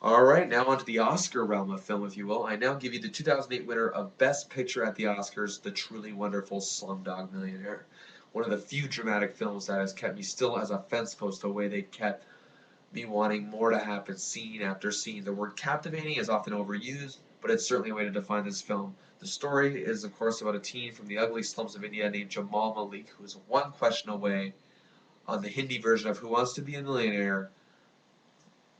Alright, now onto the Oscar realm of film, if you will. I now give you the 2008 winner of Best Picture at the Oscars, the truly wonderful Slumdog Millionaire. One of the few dramatic films that has kept me still as a fence post the way they kept me wanting more to happen scene after scene. The word captivating is often overused, but it's certainly a way to define this film. The story is, of course, about a teen from the ugly slums of India named Jamal Malik, who is one question away on the Hindi version of Who Wants to Be a Millionaire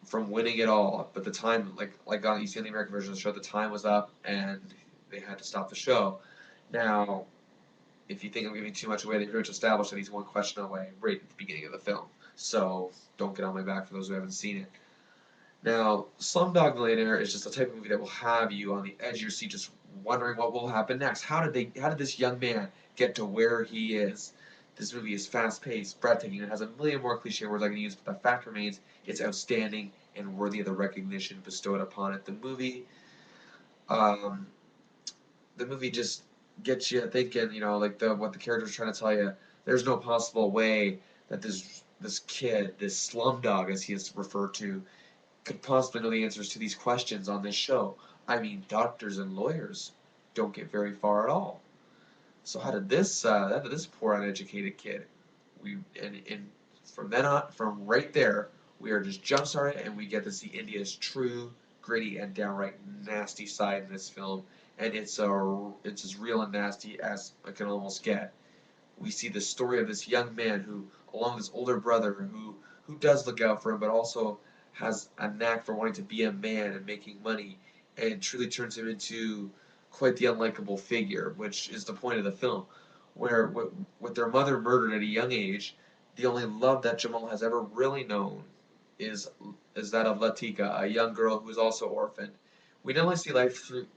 from winning it all. But the time, like on you see on the American version of the show, the time was up and they had to stop the show. Now, if you think I'm giving too much away, they pretty much established that he's one question away right at the beginning of the film. So don't get on my back for those who haven't seen it. Now, Slumdog Millionaire is just the type of movie that will have you on the edge of your seat, just wondering what will happen next. How did this young man get to where he is? This movie is fast-paced, breathtaking, and has a million more cliche words I can use, but the fact remains it's outstanding and worthy of the recognition bestowed upon it. Um, the movie just gets you thinking, like what the character's trying to tell you. There's no possible way that this kid, this slumdog as he is referred to, could possibly know the answers to these questions on this show. I mean, doctors and lawyers don't get very far at all. So how did this poor uneducated kid? And from then on, from right there, we are just jump started and we get to see India's true, gritty, and downright nasty side in this film, and it's as real and nasty as it can almost get. We see the story of this young man who, along with his older brother, who does look out for him, but also has a knack for wanting to be a man and making money, and truly turns him into quite the unlikable figure, which is the point of the film, where with their mother murdered at a young age, the only love that Jamal has ever really known is is that of Latika, a young girl who is also orphaned. We not only see their life through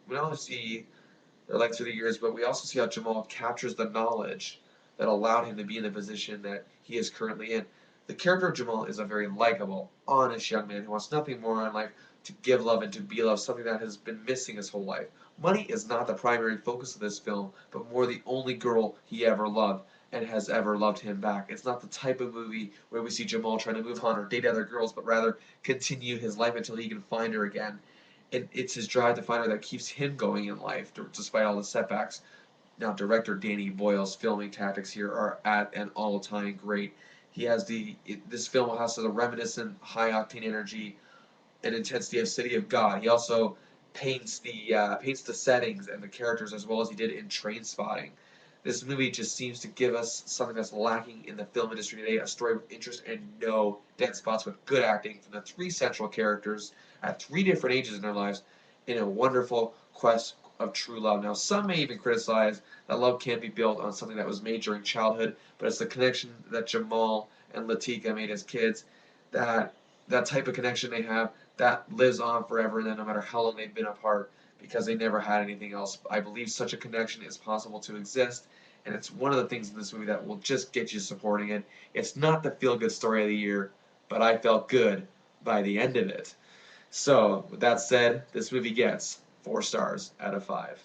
the years, but we also see how Jamal captures the knowledge that allowed him to be in the position that he is currently in. The character of Jamal is a very likable, honest young man who wants nothing more in life to give love and to be loved, something that has been missing his whole life. Money is not the primary focus of this film, but more the only girl he ever loved and has ever loved him back. It's not the type of movie where we see Jamal trying to move on or date other girls, but rather continue his life until he can find her again. And it's his drive to find her that keeps him going in life, despite all the setbacks. Now, director Danny Boyle's filming tactics here are at an all-time great. This film has a reminiscent, high-octane energy and intensity of City of God. He also paints the settings and the characters as well as he did in Train Spotting. This movie just seems to give us something that's lacking in the film industry today, a story with interest and no dead spots, with good acting from the three central characters at three different ages in their lives in a wonderful quest of true love. Now, some may even criticize that love can't be built on something that was made during childhood, but it's the connection that Jamal and Latika made as kids, that that type of connection they have that lives on forever, and then no matter how long they've been apart, because they never had anything else. I believe such a connection is possible to exist, and it's one of the things in this movie that will just get you supporting it. It's not the feel-good story of the year, but I felt good by the end of it. So, with that said, this movie gets 4 stars out of 5.